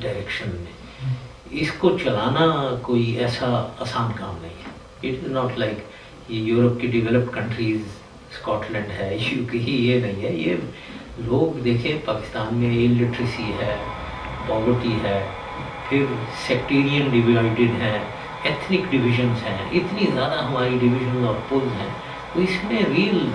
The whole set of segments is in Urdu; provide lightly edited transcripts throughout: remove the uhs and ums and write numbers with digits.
ڈائریکشن میں. اس کو چلانا کوئی ایسا آسان کام نہیں ہے. اٹ از ناٹ لائک یہ یورپ کی ڈیولپڈ کنٹریز اسکاٹ لینڈ ہے, یو کے ہی, یہ نہیں ہے. یہ لوگ دیکھیں پاکستان میں الٹریسی ہے, پاورٹی ہے, پھر سیکٹیرین ڈیوائڈڈ ہے, ایتھنک ڈویژنس ہیں, اتنی زیادہ ہماری ڈویژن اور پولز ہیں. تو اس میں ریل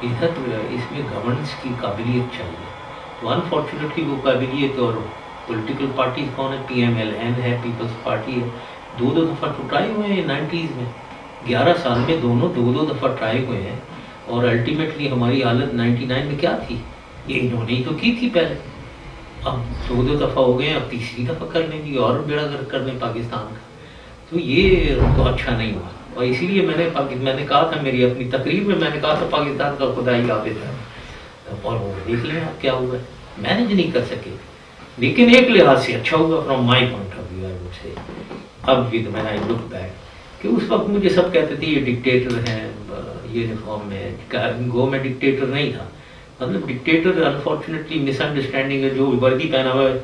ادھر اس میں گورننس کی قابلیت چاہیے. تو انفارچونیٹلی وہ قابلیت, اور پولیٹیکل پارٹیز کون ہے, پی ایم ایل این ہے, پیپلز پارٹی ہے, دو دفعہ تو ٹرائی ہوئے ہیں 90s میں, 11 سال میں دونوں دو دفعہ ٹرائی ہوئے ہیں. اور الٹیمیٹلی ہماری حالت 99 میں کیا تھی, یہ انہوں نے تو کی تھی پہلے, اب دو دفعہ ہو گئے, اب تیسری دفعہ کر لیں گی اور بیڑا گرک کر لیں پاکستان کا. تو یہ تو اچھا نہیں ہوا. اور اسی لیے میں نے کہا تھا میری اپنی تقریر میں, میں نے کہا تھا پاکستان کا خدا ہی عابد ہے, اور وہ دیکھ لیں آپ کیا ہوا ہے. مینیج نہیں کر سکے, لیکن ایک لحاظ سے اچھا ہوا from my point of view. سے اب with main I look back کہ اس وقت مجھے سب کہتے تھے یہ ڈکٹیٹر ہیں یونیفارم میں. گو میں ڈکٹیٹر نہیں تھا, مطلب ڈکٹیٹر انفارچونیٹلی مس انڈرسٹینڈنگ ہے. جو وردی پہنا ہوا ہے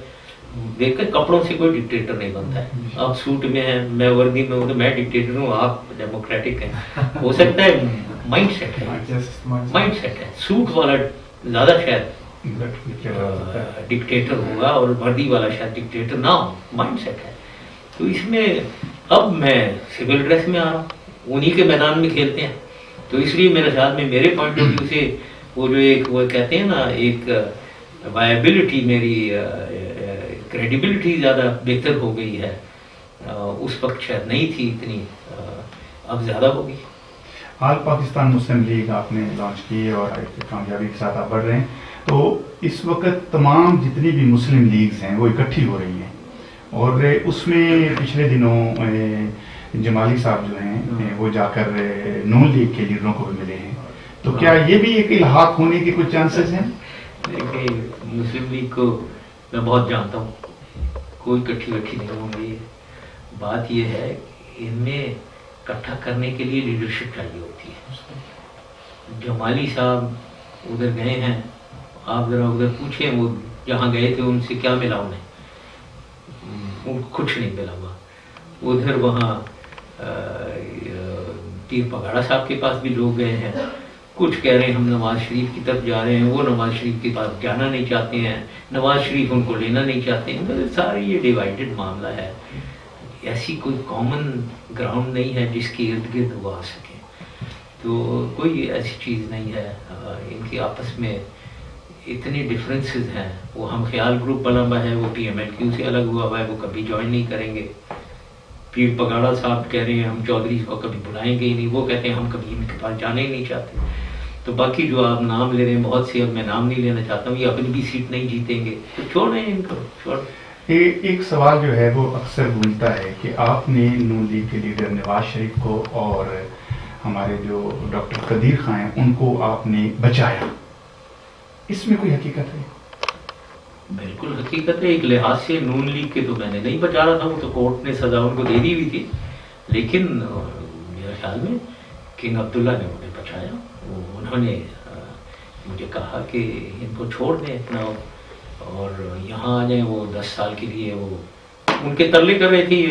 دیکھ کر کپڑوں سے کوئی ڈکٹیٹر نہیں بنتا ہے. آپ سوٹ میں ہیں, میں وردی میں ہوں, تو میں ڈکٹیٹر ہوں, آپ ڈیموکریٹک ہیں. ہو سکتا ہے مائنڈ سیٹ ہے, مائنڈ سیٹ ہے. سوٹ والا زیادہ شاید ڈکٹیٹر ہوگا اور وردی والا شاید ڈکٹیٹر نہ ہو, مائنڈ سیٹ ہے. تو اس میں اب میں سول ڈریس میں آ رہا ہوں, انہی کے میدان میں کھیلتے ہیں. تو اس لیے میرے خیال میں میرے پوائنٹ آف ویو سے وہ جو ایک وہ کہتے ہیں نا ایک وائبلٹی, میری کریڈیبلٹی زیادہ بہتر ہو گئی ہے. اس وقت شاید نہیں تھی اتنی, اب زیادہ ہوگی. آل پاکستان مسلم لیگ آپ نے لانچ کی ہے اور کامیابی کے ساتھ آپ بڑھ رہے ہیں. تو اس وقت تمام جتنی بھی مسلم لیگز ہیں وہ اکٹھی ہو رہی ہیں, اور اس میں پچھلے دنوں جمالی صاحب جو ہیں وہ جا کر نون لیگ کے لیڈروں کو بھی ملے ہیں. تو کیا یہ بھی ایک الحاق ہونے کے کچھ چانسز ہیں؟ دیکھیں مسلم لیگ کو میں بہت جانتا ہوں, کوئی کٹھی نہیں ہوں گی. بات یہ ہے ان میں اکٹھا کرنے کے لیے لیڈرشپ چاہیے ہوتی ہے. جمالی صاحب ادھر گئے ہیں, آپ ذرا ادھر پوچھیں وہ جہاں گئے تھے ان سے کیا ملا انہیں, کچھ نہیں ملا ہوا. ادھر وہاں پیر پگاڑا صاحب کے پاس بھی لوگ گئے ہیں, کچھ کہہ رہے ہیں ہم نواز شریف کی طرف جا رہے ہیں, وہ نواز شریف کے پاس جانا نہیں چاہتے ہیں, نواز شریف ان کو لینا نہیں چاہتے ہیں. مطلب سارا یہ ڈیوائیڈڈ معاملہ ہے. ایسی کوئی کامن گراؤنڈ نہیں ہے جس کے ارد گرد وہ آ سکے. تو کوئی ایسی چیز نہیں ہے. ان کے آپس میں اتنے ڈفرینسز ہیں. وہ ہم خیال گروپ بنا ہوا ہے, وہ پی ایم ایل کیو سے الگ ہوا ہوا ہے, وہ کبھی جوائن نہیں کریں گے. پیر پگاڑا صاحب کہہ رہے ہیں ہم چودھری کو کبھی بلائیں گے ہی نہیں, وہ کہتے ہیں ہم کبھی ان کے پاس جانے ہی نہیں چاہتے. تو باقی جو آپ نام لے رہے ہیں بہت سے, اب میں نام نہیں لینا چاہتا ہوں, یہ اپنی بھی سیٹ نہیں جیتیں گے, تو چھوڑیں ان کو, چھوڑ. ایک سوال جو ہے وہ اکثر گونجتا ہے کہ آپ نے نون لیگ کے لیڈر نواز شریف کو اور ہمارے جو ڈاکٹر قدیر خان ہیں ان کو آپ نے بچایا, اس میں کوئی حقیقت ہے؟ بالکل حقیقت ہے. ایک لحاظ سے نون لیگ کے تو میں نے نہیں بچا رہا تھا, وہ تو کورٹ نے سزا ان کو دے دی ہوئی تھی. لیکن میرے خیال میں کنگ عبداللہ نے انہیں بچایا. انہوں نے مجھے کہا کہ ان کو چھوڑ دیں اتنا اور یہاں آ جائیں. وہ 10 سال کے لیے وہ ان کے ترلے کر رہے تھے,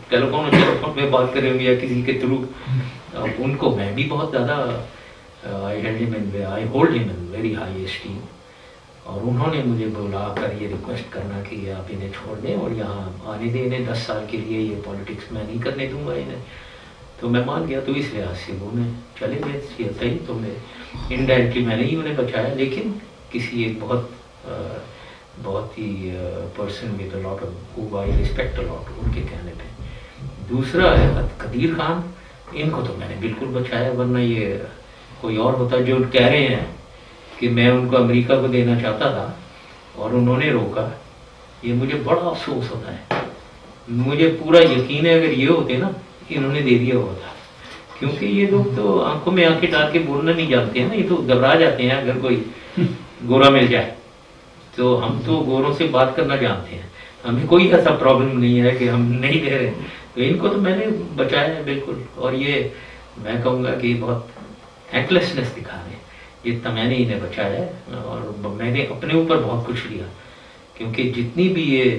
ٹیلیفون میں بات کر رہے ہوں یا کسی کے تھرو. ان کو میں بھی بہت زیادہ آئی ہولڈ ہم ان ویری ہائی اسٹیم. اور انہوں نے مجھے بلا کر یہ ریکویسٹ کرنا کہ آپ انہیں چھوڑ دیں اور یہاں آنے دیں انہیں 10 سال کے لیے, یہ پالیٹکس میں نہیں کرنے دوں گا انہیں. تو میں مان گیا. تو اس لحاظ سے وہ میں چلے گئے صحیح. تو میں انڈائریکٹلی میں نے ہی انہیں بچایا, لیکن کسی ایک بہت ہی person with a lot of who I respect a lot, ان کے کہنے پہ. دوسرا ہے قدیر خان, ان کو تو میں نے بالکل بچایا, ورنہ یہ کوئی اور ہوتا. جو کہہ رہے ہیں کہ میں ان کو امریکہ کو دینا چاہتا تھا اور انہوں نے روکا, یہ مجھے بڑا افسوس ہوتا ہے. مجھے پورا یقین ہے اگر یہ ہوتے نا انہوں نے دے دیا ہوا تھا, کیونکہ یہ لوگ تو آنکھوں میں آنکھیں ڈال کے بولنا نہیں جانتے ہیں نا, یہ تو گھبرا جاتے ہیں اگر کوئی گورا مل جائے. تو ہم تو گوروں سے بات کرنا جانتے ہیں, ہمیں کوئی ایسا پرابلم نہیں ہے کہ ہم نہیں دے رہے. تو ان کو تو میں نے بچایا ہے بالکل. اور یہ میں کہوں گا کہ بہت تھینکلیسنس دکھا رہے ہیں. جتنا میں نے انہیں بچایا ہے, اور میں نے اپنے اوپر بہت کچھ لیا, کیونکہ جتنی بھی یہ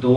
2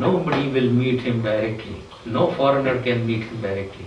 nobody will meet him directly, no foreigner can meet him directly।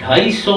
250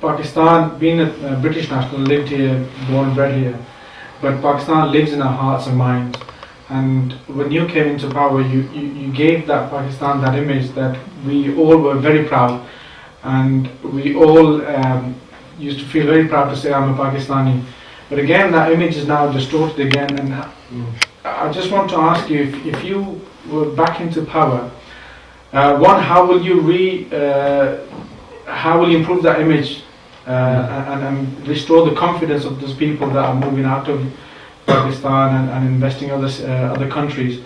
Pakistan, being a British national, lived here, born and bred here, but Pakistan lives in our hearts and minds. And when you came into power, you gave that Pakistan that image that we all were very proud, and we all used to feel very proud to say, I'm a Pakistani. But again, that image is now distorted again, and I just want to ask you, if you were back into power, one, how will you improve that image and restore the confidence of those people that are moving out of Pakistan and investing in other countries?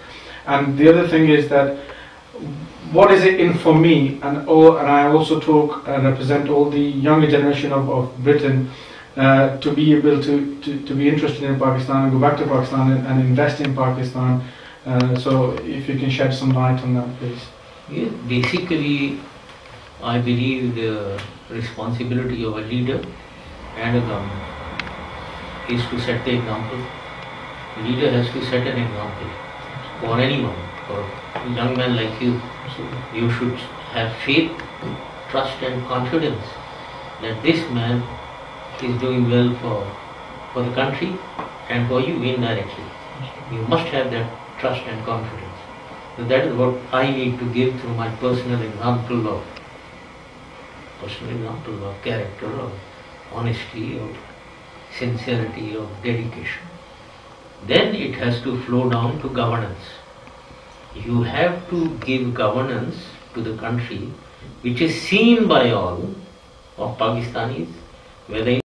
And the other thing is that, what is it in for me, and I also represent all the younger generation of Britain, to be able to be interested in Pakistan and go back to Pakistan and invest in Pakistan. So if you can shed some light on that, please. Yeah, basically, I believe the responsibility of a leader and a government is to set the example. The leader has to set an example for anyone, for a young man like you. You should have faith, trust and confidence that this man is doing well for the country and for you indirectly. You must have that trust and confidence. So that is what I need to give through my personal example of character, of honesty, of sincerity, of dedication. Then it has to flow down to governance. You have to give governance to the country which is seen by all of Pakistanis whether